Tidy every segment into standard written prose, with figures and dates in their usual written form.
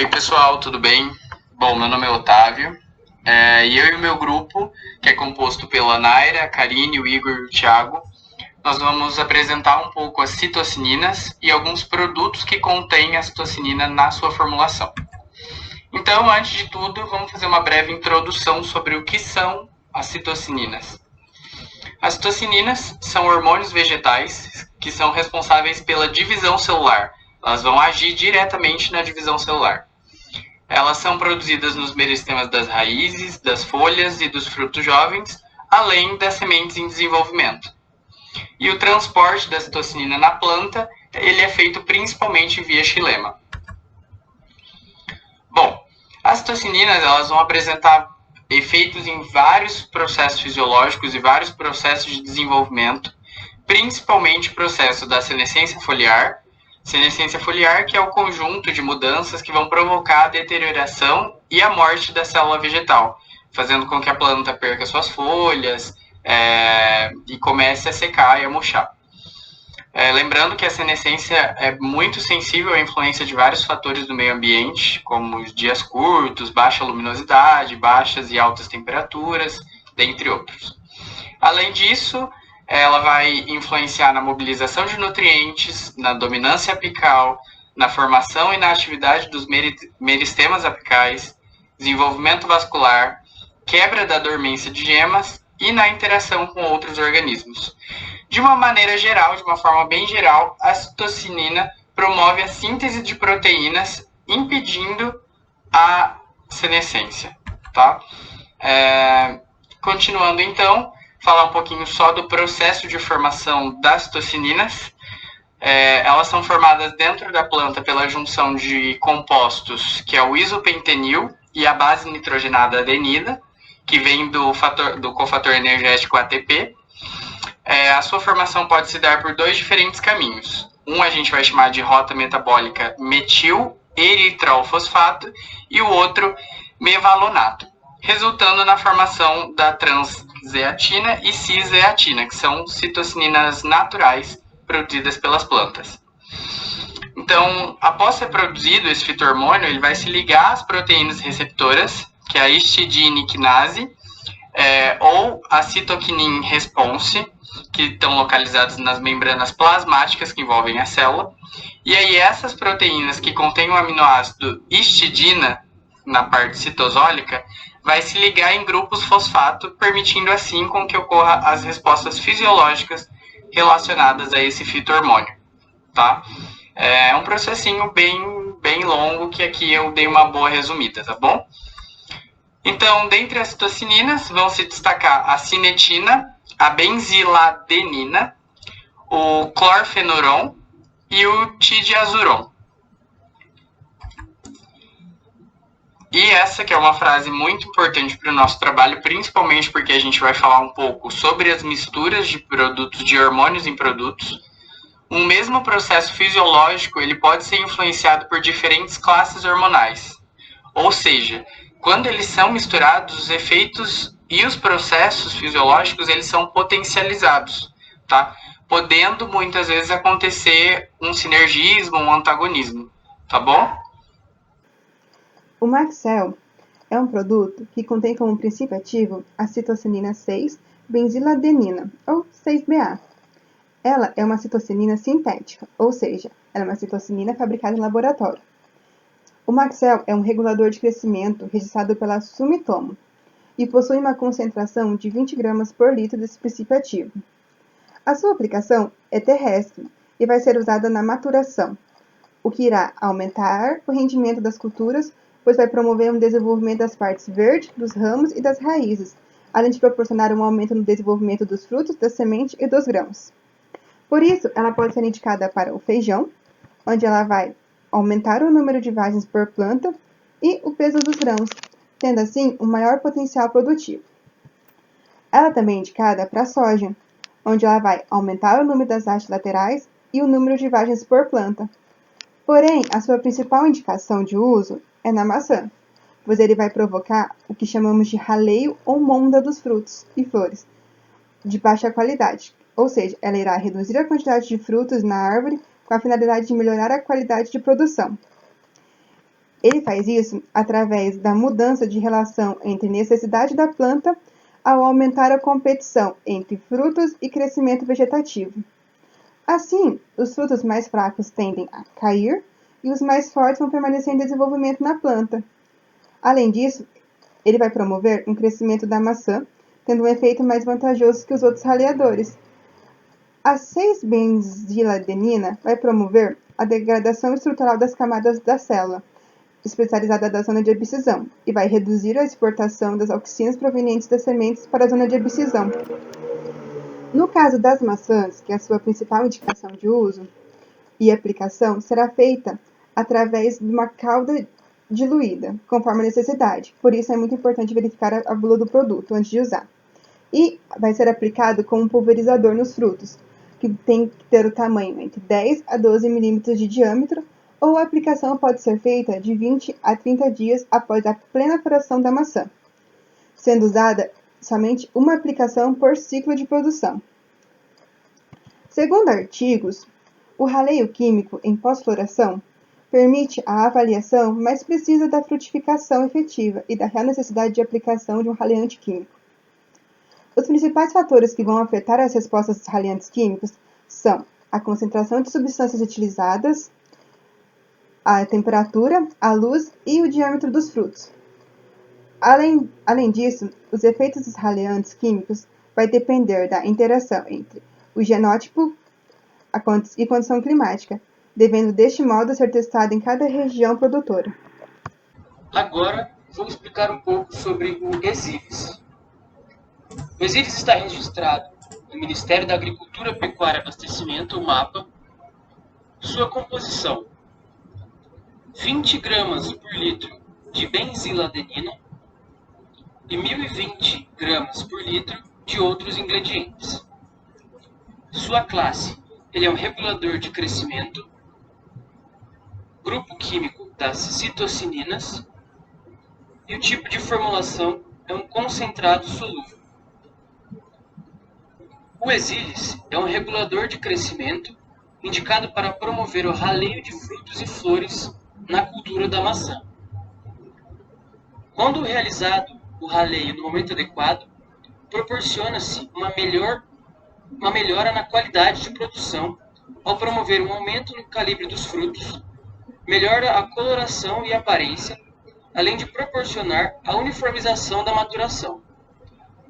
Oi pessoal, tudo bem? Bom, meu nome é Otávio e eu e o meu grupo, que é composto pela Naira, a Karine, o Igor e o Thiago, nós vamos apresentar um pouco as citocininas e alguns produtos que contêm a citocinina na sua formulação. Então, antes de tudo, vamos fazer uma breve introdução sobre o que são as citocininas. As citocininas são hormônios vegetais que são responsáveis pela divisão celular. Elas vão agir diretamente na divisão celular. Elas são produzidas nos meristemas das raízes, das folhas e dos frutos jovens, além das sementes em desenvolvimento. E o transporte da citocinina na planta, ele é feito principalmente via xilema. Bom, as citocininas elas vão apresentar efeitos em vários processos fisiológicos e vários processos de desenvolvimento, principalmente o processo da senescência foliar. Senescência foliar, que é o conjunto de mudanças que vão provocar a deterioração e a morte da célula vegetal, fazendo com que a planta perca suas folhas e comece a secar e a murchar. Lembrando que a senescência é muito sensível à influência de vários fatores do meio ambiente, como os dias curtos, baixa luminosidade, baixas e altas temperaturas, dentre outros. Além disso, ela vai influenciar na mobilização de nutrientes, na dominância apical, na formação e na atividade dos meristemas apicais, desenvolvimento vascular, quebra da dormência de gemas e na interação com outros organismos. De uma maneira geral, de uma forma bem geral, a citocinina promove a síntese de proteínas, impedindo a senescência. Tá? Continuando então, falar um pouquinho só do processo de formação das citocininas. Elas são formadas dentro da planta pela junção de compostos, que é o isopentenil e a base nitrogenada adenina, que vem do cofator energético ATP. A sua formação pode se dar por dois diferentes caminhos. Um a gente vai chamar de rota metabólica metil-eritrol-fosfato e o outro mevalonato, resultando na formação da transzeatina e ciszeatina, que são citocininas naturais produzidas pelas plantas. Então, após ser produzido esse fitohormônio, ele vai se ligar às proteínas receptoras, que é a histidine quinase, ou a cytokinin response, que estão localizadas nas membranas plasmáticas que envolvem a célula. E aí essas proteínas que contêm o aminoácido histidina, na parte citosólica, vai se ligar em grupos fosfato, permitindo assim com que ocorra as respostas fisiológicas relacionadas a esse fitohormônio. Tá? É um processinho bem longo que aqui eu dei uma boa resumida, tá bom? Então, dentre as citocininas, vão se destacar a cinetina, a benziladenina, o clorfenuron e o tidiazuron. E essa que é uma frase muito importante para o nosso trabalho, principalmente porque a gente vai falar um pouco sobre as misturas de produtos, de hormônios em produtos. Um mesmo processo fisiológico ele pode ser influenciado por diferentes classes hormonais. Ou seja, quando eles são misturados, os efeitos e os processos fisiológicos eles são potencializados, tá? Podendo muitas vezes acontecer um sinergismo, um antagonismo, tá bom? O Maxel é um produto que contém como princípio ativo a citocinina 6-benziladenina, ou 6-BA. Ela é uma citocinina sintética, ou seja, ela é uma citocinina fabricada em laboratório. O Maxel é um regulador de crescimento registrado pela Sumitomo e possui uma concentração de 20 gramas por litro desse princípio ativo. A sua aplicação é terrestre e vai ser usada na maturação, o que irá aumentar o rendimento das culturas, pois vai promover um desenvolvimento das partes verdes, dos ramos e das raízes, além de proporcionar um aumento no desenvolvimento dos frutos, da semente e dos grãos. Por isso, ela pode ser indicada para o feijão, onde ela vai aumentar o número de vagens por planta e o peso dos grãos, tendo assim um maior potencial produtivo. Ela também é indicada para a soja, onde ela vai aumentar o número das hastes laterais e o número de vagens por planta. Porém, a sua principal indicação de uso é na maçã, pois ele vai provocar o que chamamos de raleio ou monda dos frutos e flores, de baixa qualidade, ou seja, ela irá reduzir a quantidade de frutos na árvore com a finalidade de melhorar a qualidade de produção. Ele faz isso através da mudança de relação entre necessidade da planta ao aumentar a competição entre frutos e crescimento vegetativo. Assim, os frutos mais fracos tendem a cair e os mais fortes vão permanecer em desenvolvimento na planta. Além disso, ele vai promover um crescimento da maçã, tendo um efeito mais vantajoso que os outros raleadores. A 6-benziladenina vai promover a degradação estrutural das camadas da célula, especializada da zona de abscisão, e vai reduzir a exportação das auxinas provenientes das sementes para a zona de abscisão. No caso das maçãs, que é a sua principal indicação de uso e aplicação, será feita através de uma calda diluída, conforme a necessidade. Por isso é muito importante verificar a bula do produto antes de usar. E vai ser aplicado com um pulverizador nos frutos, que tem que ter o tamanho entre 10 a 12 milímetros de diâmetro, ou a aplicação pode ser feita de 20 a 30 dias após a plena floração da maçã, sendo usada somente uma aplicação por ciclo de produção. Segundo artigos, o raleio químico em pós-floração permite a avaliação mais precisa da frutificação efetiva e da real necessidade de aplicação de um raleante químico. Os principais fatores que vão afetar as respostas dos raleantes químicos são a concentração de substâncias utilizadas, a temperatura, a luz e o diâmetro dos frutos. Além disso, os efeitos dos raleantes químicos vai depender da interação entre o genótipo e condição climática, devendo deste modo ser testado em cada região produtora. Agora, vou explicar um pouco sobre o Exílias. O Exílias está registrado no Ministério da Agricultura, Pecuária e Abastecimento, o MAPA. Sua composição: 20 gramas por litro de benziladenina e 1020 gramas por litro de outros ingredientes. Sua classe: ele é um regulador de crescimento. Grupo químico das citocininas. E o tipo de formulação é um concentrado solúvel. O Exílias é um regulador de crescimento indicado para promover o raleio de frutos e flores na cultura da maçã. Quando realizado o raleio no momento adequado, proporciona-se uma melhora na qualidade de produção ao promover um aumento no calibre dos frutos, melhora a coloração e aparência, além de proporcionar a uniformização da maturação.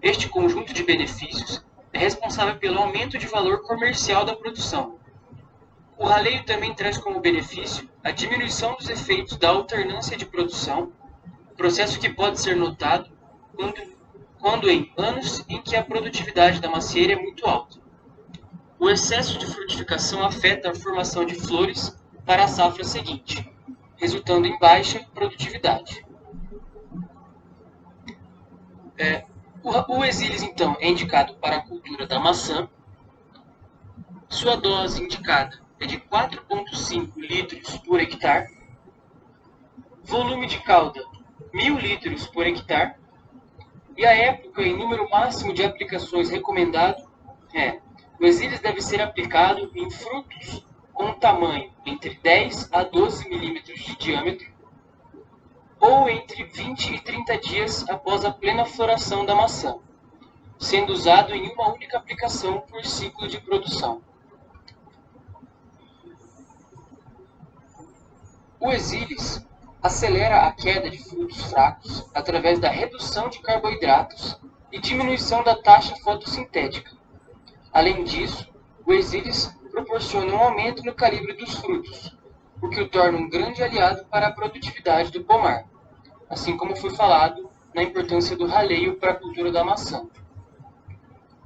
Este conjunto de benefícios é responsável pelo aumento de valor comercial da produção. O raleio também traz como benefício a diminuição dos efeitos da alternância de produção, processo que pode ser notado quando em anos em que a produtividade da macieira é muito alta. O excesso de frutificação afeta a formação de flores para a safra seguinte, resultando em baixa produtividade. O Exílias, então, é indicado para a cultura da maçã. Sua dose indicada é de 4,5 litros por hectare. Volume de calda, 1.000 litros por hectare. E a época e número máximo de aplicações recomendado é: o Exílias deve ser aplicado em frutos com tamanho entre 10 a 12 milímetros de diâmetro, ou entre 20 e 30 dias após a plena floração da maçã, sendo usado em uma única aplicação por ciclo de produção. O Exílias acelera a queda de frutos fracos através da redução de carboidratos e diminuição da taxa fotossintética. Além disso, o Exílias proporciona um aumento no calibre dos frutos, o que o torna um grande aliado para a produtividade do pomar, assim como foi falado na importância do raleio para a cultura da maçã.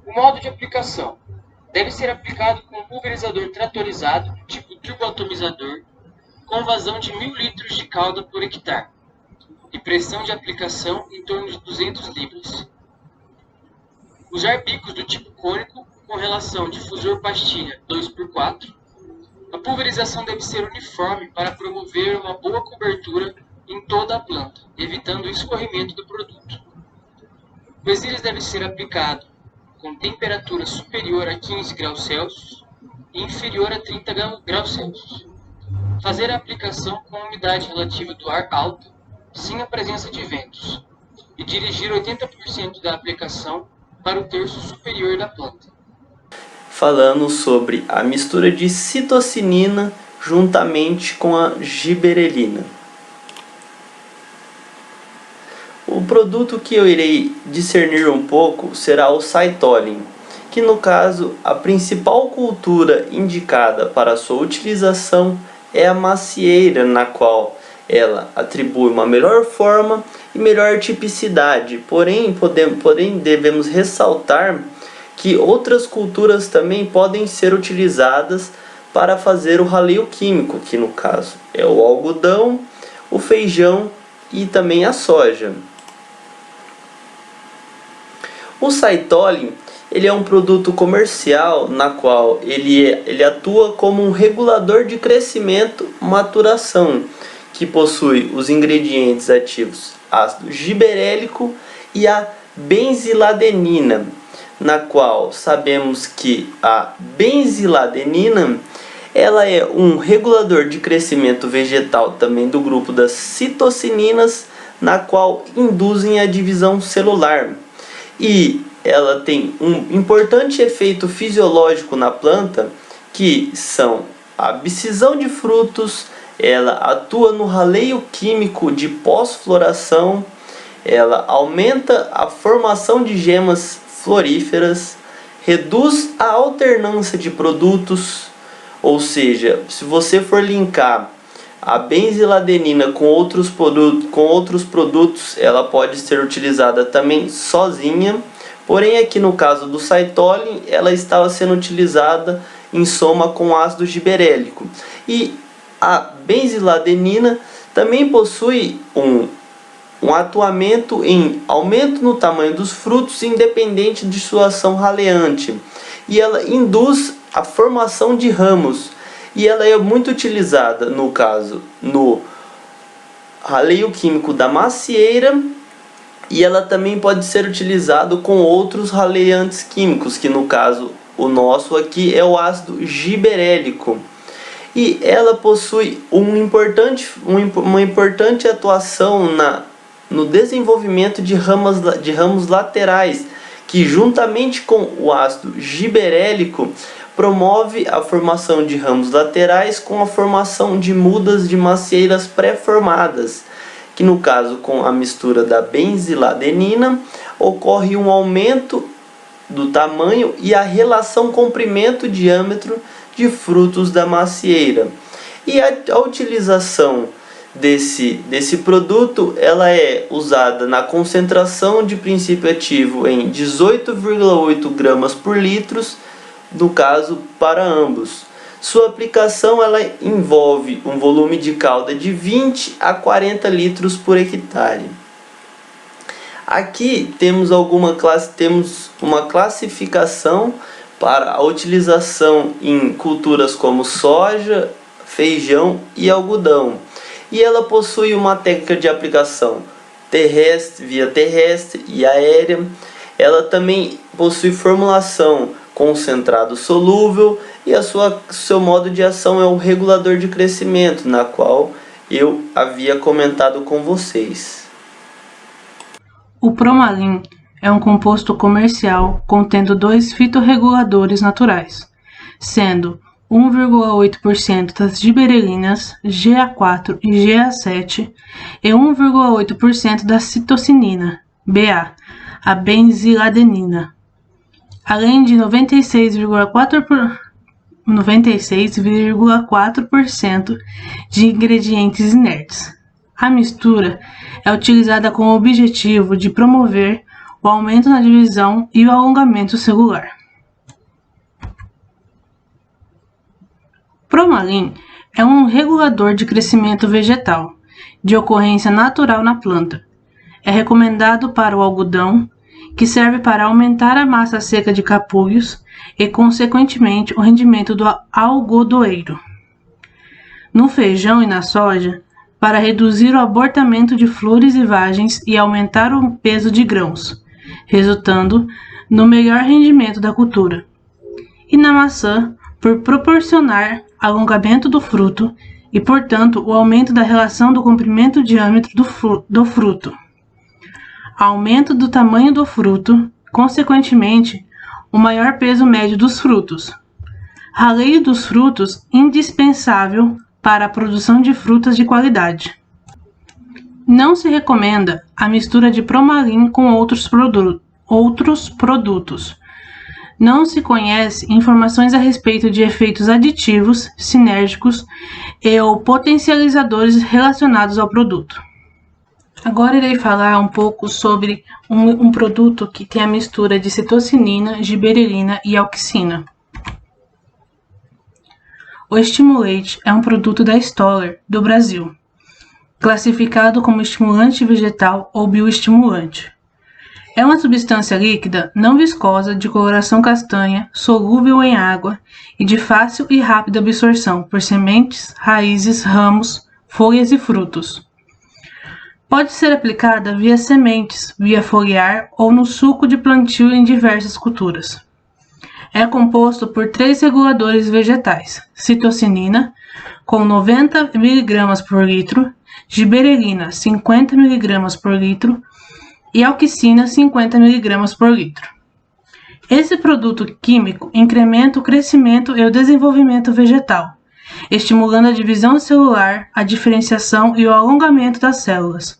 O modo de aplicação deve ser aplicado com um pulverizador tratorizado do tipo turboatomizador, com vazão de 1.000 litros de calda por hectare e pressão de aplicação em torno de 200 libras. Usar bicos do tipo cônico com relação difusor-pastilha 2x4. A pulverização deve ser uniforme para promover uma boa cobertura em toda a planta, evitando o escorrimento do produto. O Exílias deve ser aplicado com temperatura superior a 15 graus Celsius e inferior a 30 graus Celsius. Fazer a aplicação com a umidade relativa do ar alta, sem a presença de ventos, e dirigir 80% da aplicação para o terço superior da planta. Falando sobre a mistura de citocinina juntamente com a gibberellina. O produto que eu irei discernir um pouco será o Cytolin, que no caso a principal cultura indicada para sua utilização é a macieira, na qual ela atribui uma melhor forma e melhor tipicidade. Porém, devemos ressaltar que outras culturas também podem ser utilizadas para fazer o raleio químico, que no caso é o algodão, o feijão e também a soja. O Cytolin, ele é um produto comercial na qual ele atua como um regulador de crescimento e maturação, que possui os ingredientes ativos ácido gibberélico e a benziladenina, na qual sabemos que a benziladenina ela é um regulador de crescimento vegetal também do grupo das citocininas, na qual induzem a divisão celular. E ela tem um importante efeito fisiológico na planta, que são a abscisão de frutos, ela atua no raleio químico de pós-floração, ela aumenta a formação de gemas floríferas, reduz a alternância de produtos, ou seja, se você for linkar a benziladenina com outros produtos, ela pode ser utilizada também sozinha. Porém, aqui no caso do Cytolin, ela estava sendo utilizada em soma com ácido gibberélico. E a benziladenina também possui um atuamento em aumento no tamanho dos frutos, independente de sua ação raleante. E ela induz a formação de ramos. E ela é muito utilizada, no caso, no raleio químico da macieira. E ela também pode ser utilizada com outros raleantes químicos, que no caso, o nosso aqui é o ácido gibberélico. E ela possui uma importante atuação no desenvolvimento de ramos laterais, que juntamente com o ácido gibberélico promove a formação de ramos laterais com a formação de mudas de macieiras pré-formadas, que no caso com a mistura da benziladenina ocorre um aumento do tamanho e a relação comprimento-diâmetro de frutos da macieira. E a utilização desse produto ela é usada na concentração de princípio ativo em 18,8 gramas por litro, no caso para ambos. Sua aplicação ela envolve um volume de calda de 20 a 40 litros por hectare. Aqui temos uma classificação para a utilização em culturas como soja, feijão e algodão. E ela possui uma técnica de aplicação via terrestre e aérea. Ela também possui formulação concentrado solúvel e seu modo de ação é o regulador de crescimento, na qual eu havia comentado com vocês. O Promalin é um composto comercial contendo 2 fitorreguladores naturais, sendo 1,8% das gibberelinas, GA4 e GA7 e 1,8% da citocinina, BA, a benziladenina, além de 96,4% de ingredientes inertes. A mistura é utilizada com o objetivo de promover o aumento na divisão e o alongamento celular. Promalin é um regulador de crescimento vegetal, de ocorrência natural na planta. É recomendado para o algodão, que serve para aumentar a massa seca de capulhos e, consequentemente, o rendimento do algodoeiro. No feijão e na soja, para reduzir o abortamento de flores e vagens e aumentar o peso de grãos, resultando no melhor rendimento da cultura. E na maçã, por proporcionar alongamento do fruto e, portanto, o aumento da relação do comprimento-diâmetro do fruto. Aumento do tamanho do fruto, consequentemente, o maior peso médio dos frutos. Raleio dos frutos indispensável para a produção de frutas de qualidade. Não se recomenda a mistura de Promalin com outros produtos. Não se conhece informações a respeito de efeitos aditivos, sinérgicos e ou potencializadores relacionados ao produto. Agora irei falar um pouco sobre um produto que tem a mistura de citocinina, giberelina e auxina. O Stimulate é um produto da Stoller, do Brasil, classificado como estimulante vegetal ou bioestimulante. É uma substância líquida, não viscosa, de coloração castanha, solúvel em água e de fácil e rápida absorção por sementes, raízes, ramos, folhas e frutos. Pode ser aplicada via sementes, via foliar ou no suco de plantio em diversas culturas. É composto por 3 reguladores vegetais: citocinina, com 90 mg por litro, giberelina, 50 mg por litro, e auxina, 50 mg por litro. Esse produto químico incrementa o crescimento e o desenvolvimento vegetal, estimulando a divisão celular, a diferenciação e o alongamento das células.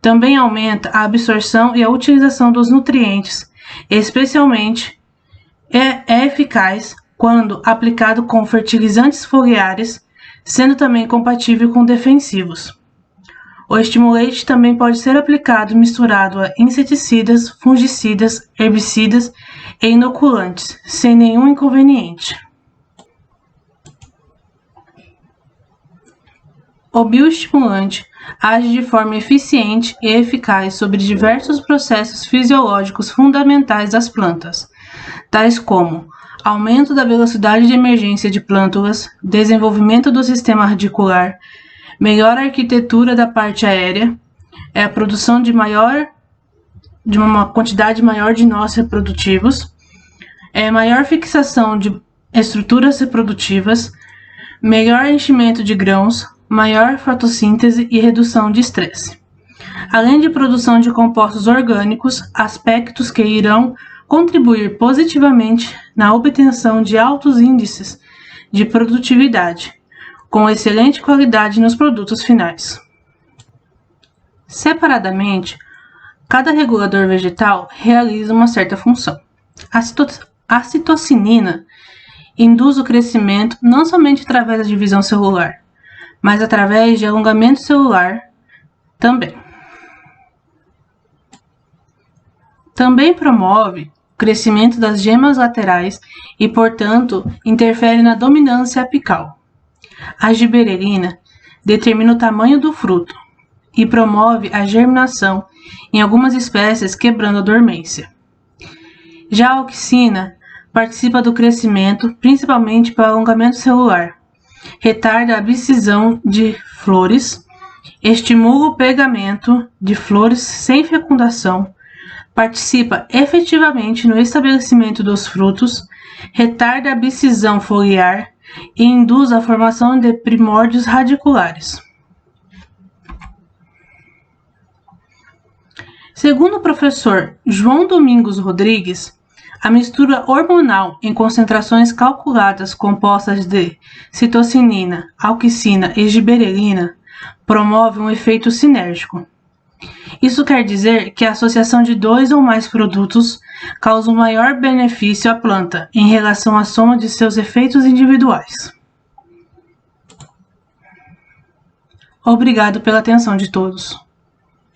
Também aumenta a absorção e a utilização dos nutrientes, e especialmente é eficaz quando aplicado com fertilizantes foliares, sendo também compatível com defensivos. O Stimulate também pode ser aplicado misturado a inseticidas, fungicidas, herbicidas e inoculantes, sem nenhum inconveniente. O bioestimulante age de forma eficiente e eficaz sobre diversos processos fisiológicos fundamentais das plantas, tais como aumento da velocidade de emergência de plântulas, desenvolvimento do sistema radicular, melhor arquitetura da parte aérea, a produção de uma quantidade maior de nós reprodutivos, maior fixação de estruturas reprodutivas, melhor enchimento de grãos, maior fotossíntese e redução de estresse. Além de produção de compostos orgânicos, aspectos que irão contribuir positivamente na obtenção de altos índices de produtividade, com excelente qualidade nos produtos finais. Separadamente, cada regulador vegetal realiza uma certa função. A citocinina induz o crescimento não somente através da divisão celular, mas através de alongamento celular também. Também promove o crescimento das gemas laterais e, portanto, interfere na dominância apical. A giberelina determina o tamanho do fruto e promove a germinação em algumas espécies, quebrando a dormência. Já a auxina participa do crescimento, principalmente pelo alongamento celular, retarda a abscisão de flores, estimula o pegamento de flores sem fecundação, participa efetivamente no estabelecimento dos frutos, retarda a abscisão foliar e induz a formação de primórdios radiculares. Segundo o professor João Domingos Rodrigues, a mistura hormonal em concentrações calculadas compostas de citocinina, auxina e giberelina promove um efeito sinérgico. Isso quer dizer que a associação de 2 ou mais produtos causa um maior benefício à planta em relação à soma de seus efeitos individuais. Obrigado pela atenção de todos.